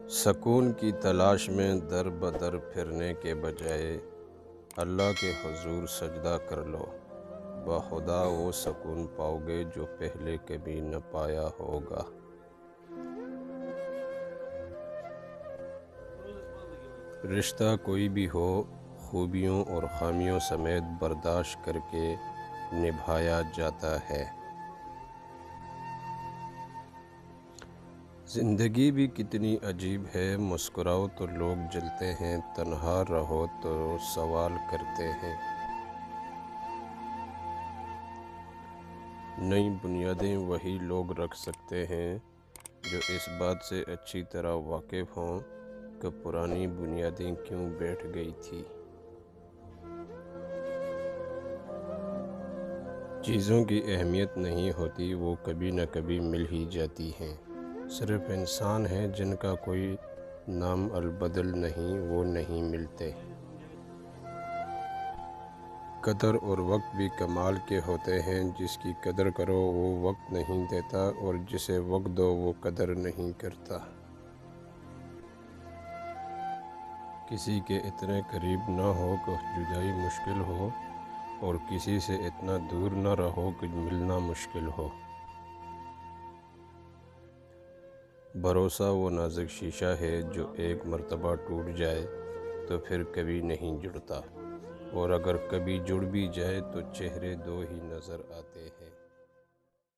سکون کی تلاش میں در بدر پھرنے کے بجائے اللہ کے حضور سجدہ کر لو، بخدا وہ سکون پاؤ گے جو پہلے کبھی نہ پایا ہوگا۔ رشتہ کوئی بھی ہو، خوبیوں اور خامیوں سمیت برداشت کر کے نبھایا جاتا ہے۔ زندگی بھی کتنی عجیب ہے، مسکراؤ تو لوگ جلتے ہیں، تنہا رہو تو سوال کرتے ہیں۔ نئی بنیادیں وہی لوگ رکھ سکتے ہیں جو اس بات سے اچھی طرح واقف ہوں کہ پرانی بنیادیں کیوں بیٹھ گئی تھی۔ چیزوں کی اہمیت نہیں ہوتی، وہ کبھی نہ کبھی مل ہی جاتی ہیں۔ صرف انسان ہیں جن کا کوئی نام البدل نہیں، وہ نہیں ملتے۔ قدر اور وقت بھی کمال کے ہوتے ہیں، جس کی قدر کرو وہ وقت نہیں دیتا، اور جسے وقت دو وہ قدر نہیں کرتا۔ کسی کے اتنے قریب نہ ہو کہ جدائی مشکل ہو، اور کسی سے اتنا دور نہ رہو کہ ملنا مشکل ہو۔ بھروسہ وہ نازک شیشہ ہے جو ایک مرتبہ ٹوٹ جائے تو پھر کبھی نہیں جڑتا، اور اگر کبھی جڑ بھی جائے تو چہرے دو ہی نظر آتے ہیں۔